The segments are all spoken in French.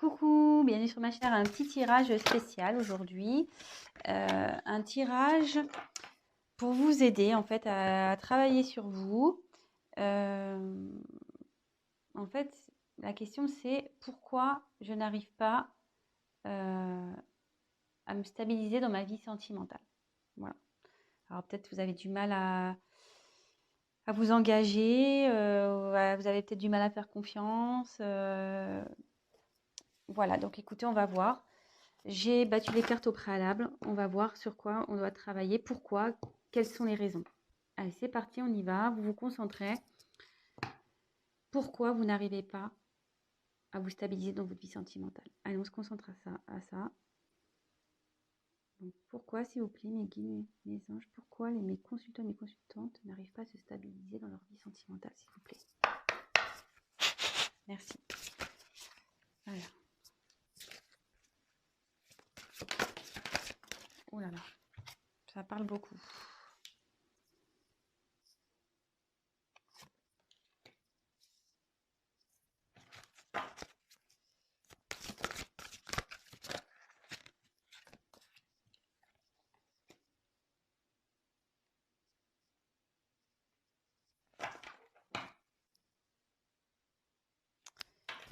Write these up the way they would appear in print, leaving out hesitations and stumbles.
Coucou, bienvenue sur ma chaîne. Un petit tirage spécial aujourd'hui. Un tirage pour vous aider en fait à travailler sur vous. Euh, En fait, la question c'est pourquoi je n'arrive pas à me stabiliser dans ma vie sentimentale. Voilà. Alors peut-être vous avez du mal à vous engager, vous avez peut-être du mal à faire confiance. Voilà, donc écoutez, on va voir. J'ai battu les cartes au préalable. On va voir sur quoi on doit travailler, pourquoi, quelles sont les raisons. Allez, c'est parti, on y va. Vous vous concentrez. Pourquoi vous n'arrivez pas à vous stabiliser dans votre vie sentimentale? Allez, on se concentre à ça. Donc, pourquoi, s'il vous plaît, mes guides, mes anges, pourquoi mes consultants et mes consultantes n'arrivent pas à se stabiliser dans leur vie sentimentale, s'il vous plaît? Merci. Voilà. Oh là là, ça parle beaucoup.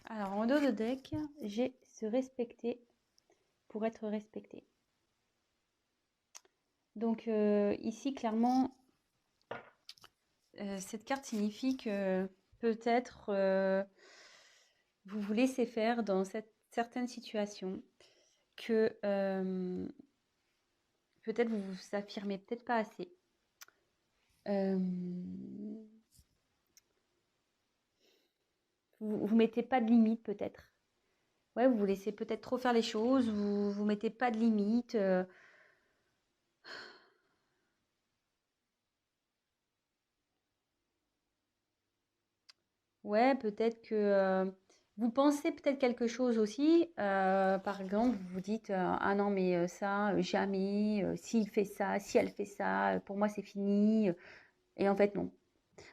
Alors, en dos de deck, j'ai se respecter pour être respecté. Donc, ici, clairement, cette carte signifie que peut-être vous vous laissez faire dans certaines situations, que peut-être vous vous affirmez peut-être pas assez. Vous mettez pas de limite peut-être. Ouais, vous vous laissez peut-être trop faire les choses, vous mettez pas de limite. Ouais, peut-être que vous pensez peut-être quelque chose aussi. Par exemple, vous vous dites ah non mais ça jamais. S'il fait ça, si elle fait ça, pour moi c'est fini. Et en fait non.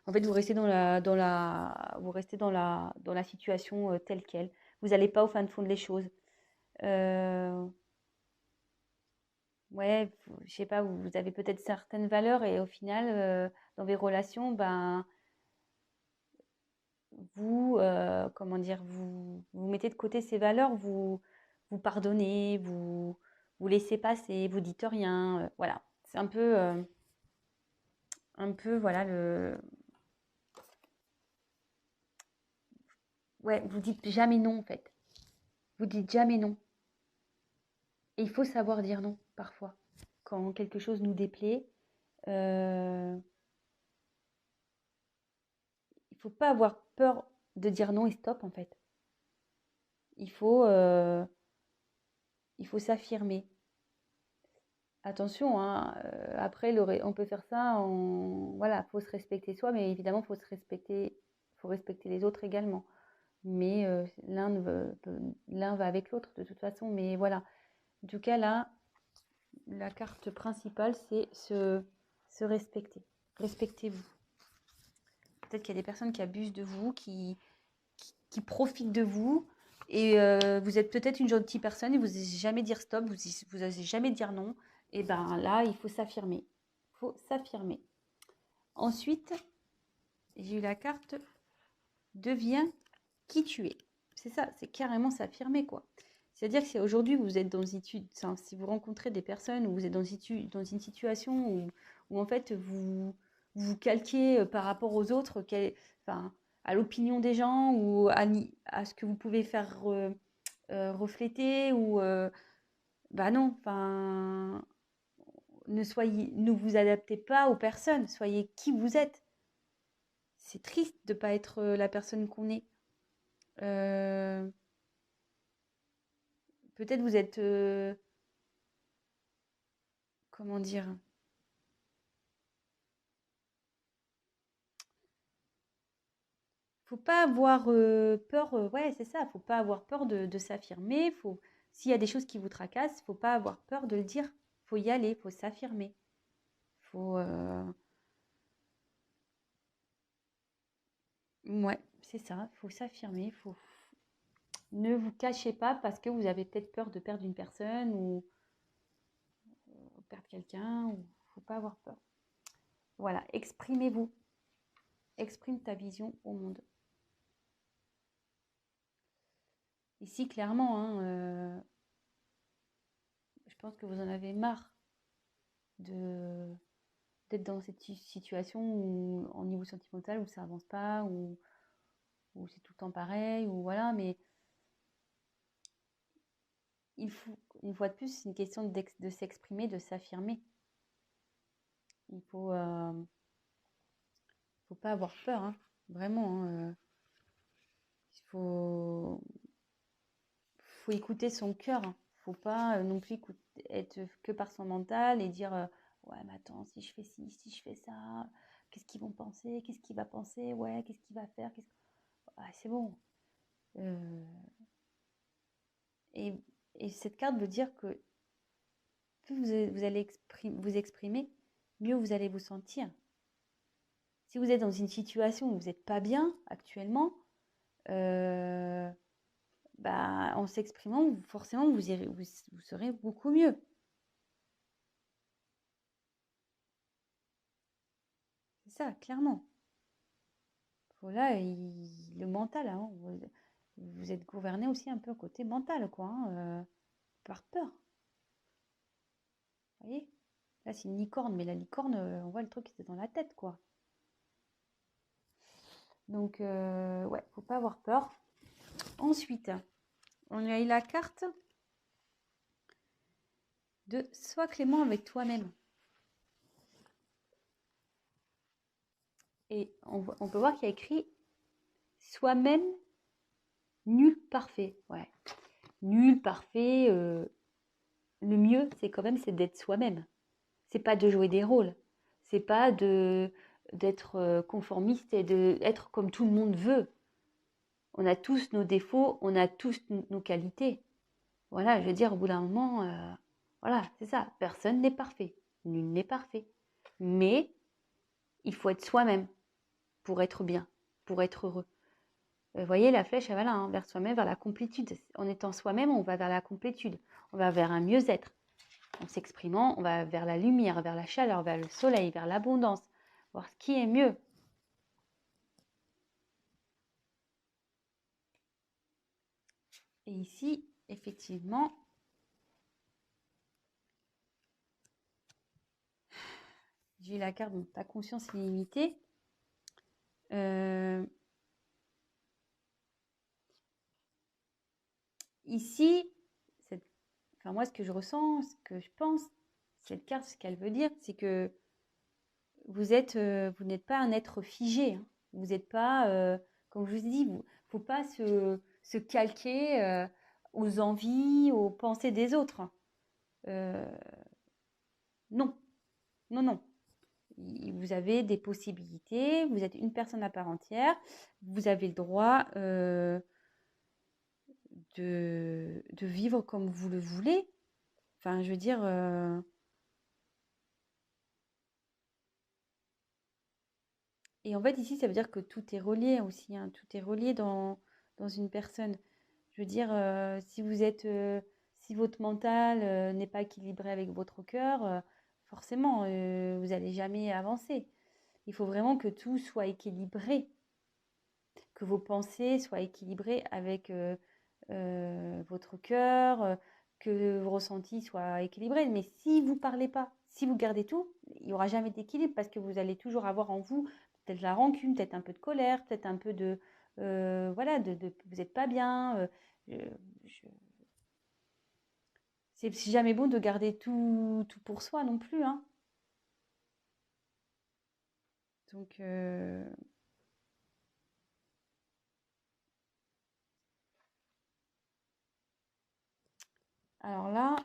En fait, vous restez vous restez dans la situation telle quelle. Vous n'allez pas au fin de fond des choses. Euh, ouais, je sais pas, vous avez peut-être certaines valeurs et au final, dans vos relations, ben vous, comment dire, vous mettez de côté ces valeurs, vous pardonnez, vous laissez passer, vous dites rien. Voilà, c'est un peu, voilà ouais, vous dites jamais non en fait. Vous dites jamais non. Et il faut savoir dire non parfois. Quand quelque chose nous déplaît, euh, il faut pas avoir peur de dire non et stop en fait. Il faut, euh, il faut s'affirmer. Attention, hein, après on peut faire ça en voilà, faut se respecter soi, mais évidemment faut respecter les autres également. Mais l'un va avec l'autre de toute façon. Mais voilà. En tout cas là, la carte principale, c'est se respecter. Respectez-vous. Peut-être qu'il y a des personnes qui abusent de vous, qui profitent de vous. Et vous êtes peut-être une gentille personne et vous n'osez jamais dire stop, vous n'osez jamais dire non. Et ben là, il faut s'affirmer. Il faut s'affirmer. Ensuite, j'ai eu la carte deviens qui tu es. C'est ça, c'est carrément s'affirmer quoi. C'est-à-dire que si aujourd'hui vous êtes dans une situation, si vous rencontrez des personnes ou vous êtes dans une situation où en fait vous calquez par rapport aux autres, enfin, à l'opinion des gens ou à ce que vous pouvez faire refléter ou bah non, enfin ne vous adaptez pas aux personnes, soyez qui vous êtes. C'est triste de ne pas être la personne qu'on est. Euh, Peut-être vous êtes, comment dire, faut pas avoir peur, ouais, c'est ça, faut pas avoir peur de s'affirmer. S'il y a des choses qui vous tracassent, faut pas avoir peur de le dire. Faut y aller, faut s'affirmer. Faut, ouais, c'est ça, faut s'affirmer. Ne vous cachez pas parce que vous avez peut-être peur de perdre une personne ou perdre quelqu'un. Il ne faut pas avoir peur. Voilà, exprimez-vous. Exprime ta vision au monde. Ici, clairement, hein, je pense que vous en avez marre d'être dans cette situation où, en niveau sentimental où ça avance pas, où c'est tout le temps pareil, ou voilà, mais il faut, une fois de plus, c'est une question de s'exprimer, de s'affirmer. Il faut pas avoir peur, hein, vraiment. Hein, il faut écouter son cœur. Hein. Faut pas non plus être que par son mental et dire ouais, mais attends, si je fais ci, si je fais ça, qu'est-ce qu'ils vont penser, qu'est-ce qu'il va penser, ouais, qu'est-ce qu'il va faire, ah, c'est bon. Et, et cette carte veut dire que plus vous allez vous exprimer, mieux vous allez vous sentir. Si vous êtes dans une situation où vous n'êtes pas bien actuellement, bah, en s'exprimant, forcément, vous serez beaucoup mieux. C'est ça, clairement. Voilà, le mental, hein, vous êtes gouverné aussi un peu côté mental, quoi, hein, par peur. Vous voyez? Là, c'est une licorne, mais la licorne, on voit le truc qui était dans la tête, quoi. Donc, ouais, faut pas avoir peur. Ensuite, on a eu la carte de sois clément avec toi-même. Et on peut voir qu'il y a écrit soi-même nul parfait. Ouais, nul parfait. Le mieux, c'est quand même c'est d'être soi-même. C'est pas de jouer des rôles. C'est pas d'être conformiste et d'être comme tout le monde veut. On a tous nos défauts, on a tous nos qualités. Voilà, je veux dire, au bout d'un moment, voilà, c'est ça. Personne n'est parfait. Nul n'est parfait. Mais il faut être soi-même pour être bien, pour être heureux. Vous voyez, la flèche, elle va là, hein, vers soi-même, vers la complétude. En étant soi-même, on va vers la complétude. On va vers un mieux-être. En s'exprimant, on va vers la lumière, vers la chaleur, vers le soleil, vers l'abondance. Voir ce qui est mieux. Et ici, effectivement, j'ai la carte de ta conscience illimitée. Ici, enfin moi, ce que je ressens, ce que je pense, cette carte, ce qu'elle veut dire, c'est que vous n'êtes pas un être figé. Hein. Vous n'êtes pas, comme je vous ai dit, il ne faut pas se calquer aux envies, aux pensées des autres. Non, non, non. Vous avez des possibilités, vous êtes une personne à part entière, vous avez le droit de vivre comme vous le voulez. Enfin, je veux dire, et en fait, ici, ça veut dire que tout est relié aussi, hein, tout est relié dans une personne. Je veux dire, si votre mental n'est pas équilibré avec votre cœur, forcément, vous n'allez jamais avancer. Il faut vraiment que tout soit équilibré, que vos pensées soient équilibrées avec votre cœur, que vos ressentis soient équilibrés. Mais si vous ne parlez pas, si vous gardez tout, il n'y aura jamais d'équilibre parce que vous allez toujours avoir en vous peut-être la rancune, peut-être un peu de colère, peut-être un peu de... voilà, vous n'êtes pas bien. Je- c'est jamais bon de garder tout pour soi non plus. Hein. Donc, alors là,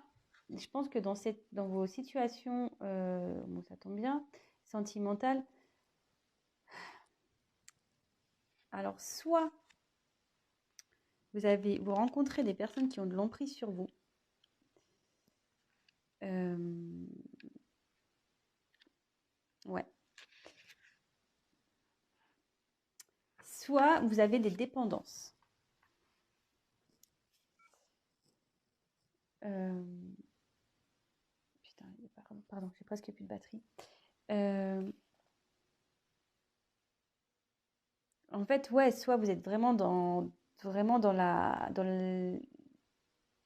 je pense que dans vos situations, bon, ça tombe bien, sentimentales, alors soit vous rencontrez des personnes qui ont de l'emprise sur vous, ouais. Soit vous avez des dépendances. Putain, pardon, j'ai presque plus de batterie. En fait, ouais, soit vous êtes vraiment dans la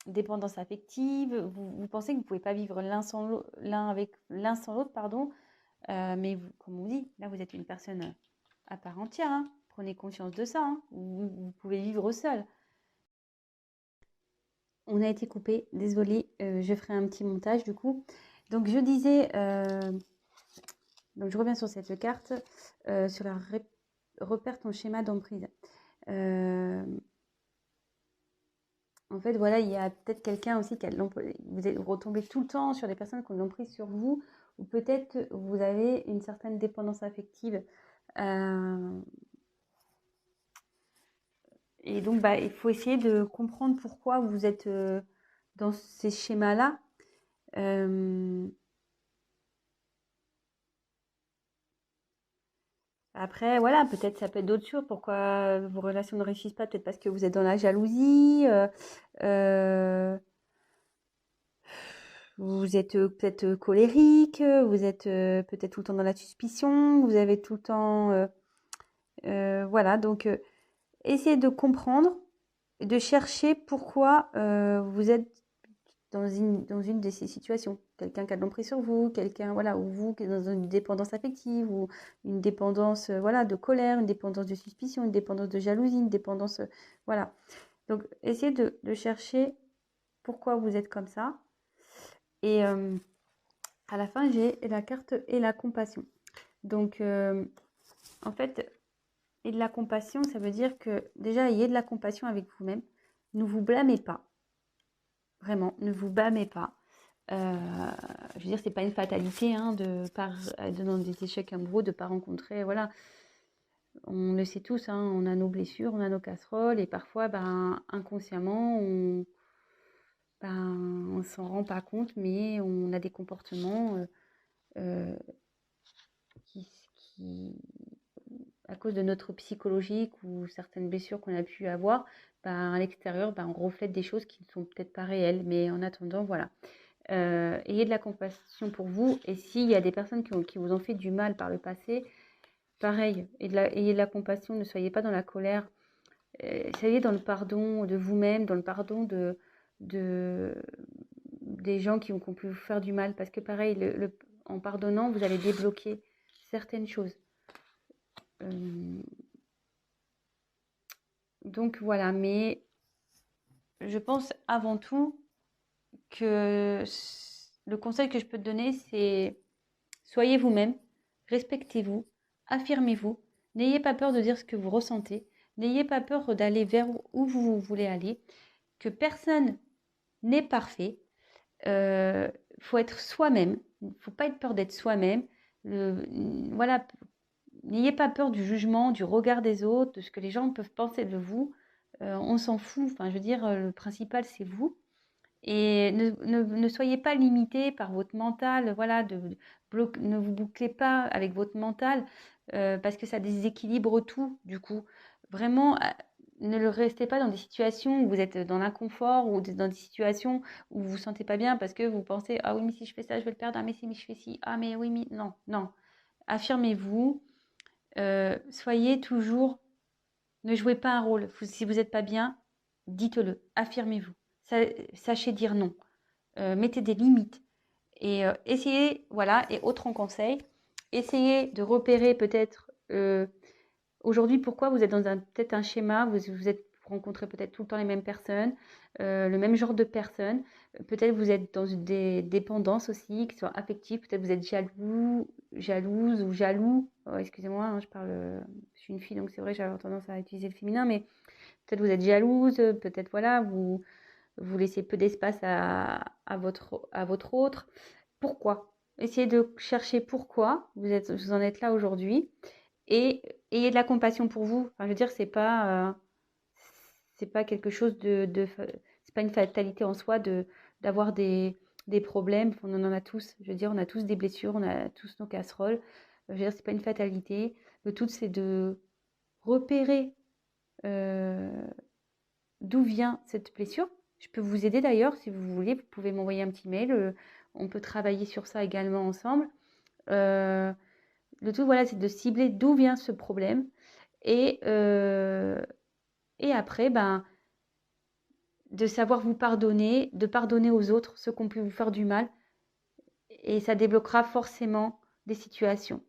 dépendance affective, vous pensez que vous pouvez pas vivre l'un sans l'autre, pardon, mais comme on dit, là vous êtes une personne à part entière, hein. Prenez conscience de ça, hein. Vous pouvez vivre seul. On a été coupé, désolée, je ferai un petit montage du coup. Donc je disais, donc je reviens sur cette carte, sur la repère ton schéma d'emprise. En fait, voilà, il y a peut-être quelqu'un aussi vous retombez tout le temps sur des personnes qui ont l'emprise sur vous, ou peut-être vous avez une certaine dépendance affective. Et donc, bah, il faut essayer de comprendre pourquoi vous êtes dans ces schémas-là. Après, voilà, peut-être ça peut être d'autres choses. Pourquoi vos relations ne réussissent pas? Peut-être parce que vous êtes dans la jalousie. Vous êtes peut-être colérique. Vous êtes peut-être tout le temps dans la suspicion. Vous avez tout le temps... voilà, donc essayez de comprendre, de chercher pourquoi vous êtes dans une de ces situations. Quelqu'un qui a de l'emprise sur vous, quelqu'un, voilà, ou vous qui est dans une dépendance affective, ou une dépendance, voilà, de colère, une dépendance de suspicion, une dépendance de jalousie, une dépendance, voilà. Donc, essayez de chercher pourquoi vous êtes comme ça. Et à la fin, j'ai la carte et la compassion. Donc, en fait, et de la compassion, ça veut dire que déjà, ayez de la compassion avec vous-même. Ne vous blâmez pas. Vraiment, ne vous blâmez pas. Je veux dire, c'est pas une fatalité hein, dans des échecs amoureux de ne pas rencontrer. Voilà, on le sait tous, hein, on a nos blessures, on a nos casseroles, et parfois, ben, inconsciemment, on s'en rend pas compte, mais on a des comportements euh, qui, à cause de notre psychologique ou certaines blessures qu'on a pu avoir, ben, à l'extérieur, ben, on reflète des choses qui ne sont peut-être pas réelles. Mais en attendant, voilà. Ayez de la compassion pour vous. Et s'il y a des personnes qui vous ont fait du mal par le passé, pareil, ayez de la compassion. Ne soyez pas dans la colère. Soyez dans le pardon de vous-même, dans le pardon des gens qui ont pu vous faire du mal. Parce que pareil, en pardonnant, vous allez débloquer certaines choses. Donc voilà, mais je pense avant tout que le conseil que je peux te donner, c'est soyez vous-même, respectez-vous, affirmez-vous, n'ayez pas peur de dire ce que vous ressentez, n'ayez pas peur d'aller vers où vous voulez aller, que personne n'est parfait, faut être soi-même, il ne faut pas être peur d'être soi-même, voilà, n'ayez pas peur du jugement, du regard des autres, de ce que les gens peuvent penser de vous. On s'en fout. Enfin, je veux dire, le principal, c'est vous. Et ne soyez pas limité par votre mental. Voilà, ne vous bouclez pas avec votre mental parce que ça déséquilibre tout, du coup. Vraiment, ne le restez pas dans des situations où vous êtes dans l'inconfort ou dans des situations où vous ne vous sentez pas bien parce que vous pensez, ah oui, mais si je fais ça, je vais le perdre. Ah, mais si je fais ci. Ah, mais oui, mais non, non. Affirmez-vous. Soyez toujours, ne jouez pas un rôle. Si vous n'êtes pas bien, dites-le, affirmez-vous. Sachez dire non. Mettez des limites. Et essayez, voilà, et autre conseil, essayez de repérer peut-être aujourd'hui pourquoi vous êtes dans peut-être un schéma, vous êtes rencontrez peut-être tout le temps les mêmes personnes, le même genre de personnes. Peut-être vous êtes dans des dépendances aussi, qui soient affectives. Peut-être vous êtes jalouse ou jaloux. Oh, excusez-moi, hein, je suis une fille, donc c'est vrai, j'avais tendance à utiliser le féminin, mais peut-être vous êtes jalouse, peut-être voilà, vous laissez peu d'espace à votre autre. Pourquoi? Essayez de chercher pourquoi vous en êtes là aujourd'hui et ayez de la compassion pour vous. Enfin, je veux dire, c'est pas quelque chose c'est pas une fatalité en soi d'avoir des problèmes. On en a tous. Je veux dire, on a tous des blessures, on a tous nos casseroles. Je veux dire, c'est pas une fatalité. Le tout, c'est de repérer d'où vient cette blessure. Je peux vous aider d'ailleurs, si vous voulez, vous pouvez m'envoyer un petit mail. On peut travailler sur ça également ensemble. Euh, le tout, voilà, c'est de cibler d'où vient ce problème. Et, euh, et après, ben, de savoir vous pardonner, de pardonner aux autres ceux qui ont pu vous faire du mal. Et ça débloquera forcément des situations.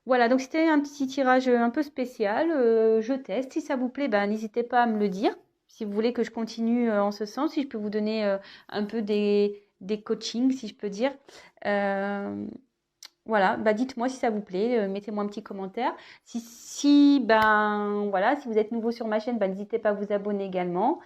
Voilà, donc c'était un petit tirage un peu spécial. Je teste. Si ça vous plaît, ben, n'hésitez pas à me le dire. Si vous voulez que je continue en ce sens, si je peux vous donner un peu des coachings, si je peux dire. Euh, voilà, bah dites-moi si ça vous plaît, mettez-moi un petit commentaire. Ben voilà, si vous êtes nouveau sur ma chaîne, ben, n'hésitez pas à vous abonner également.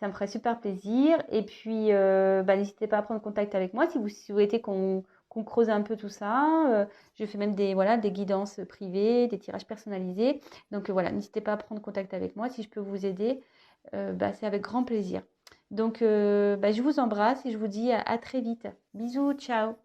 Ça me ferait super plaisir. Et puis, bah, n'hésitez pas à prendre contact avec moi si vous souhaitez qu'on creuse un peu tout ça. Je fais même des guidances privées, des tirages personnalisés. Donc voilà, n'hésitez pas à prendre contact avec moi. Si je peux vous aider, bah, c'est avec grand plaisir. Donc, bah, je vous embrasse et je vous dis à très vite. Bisous, ciao.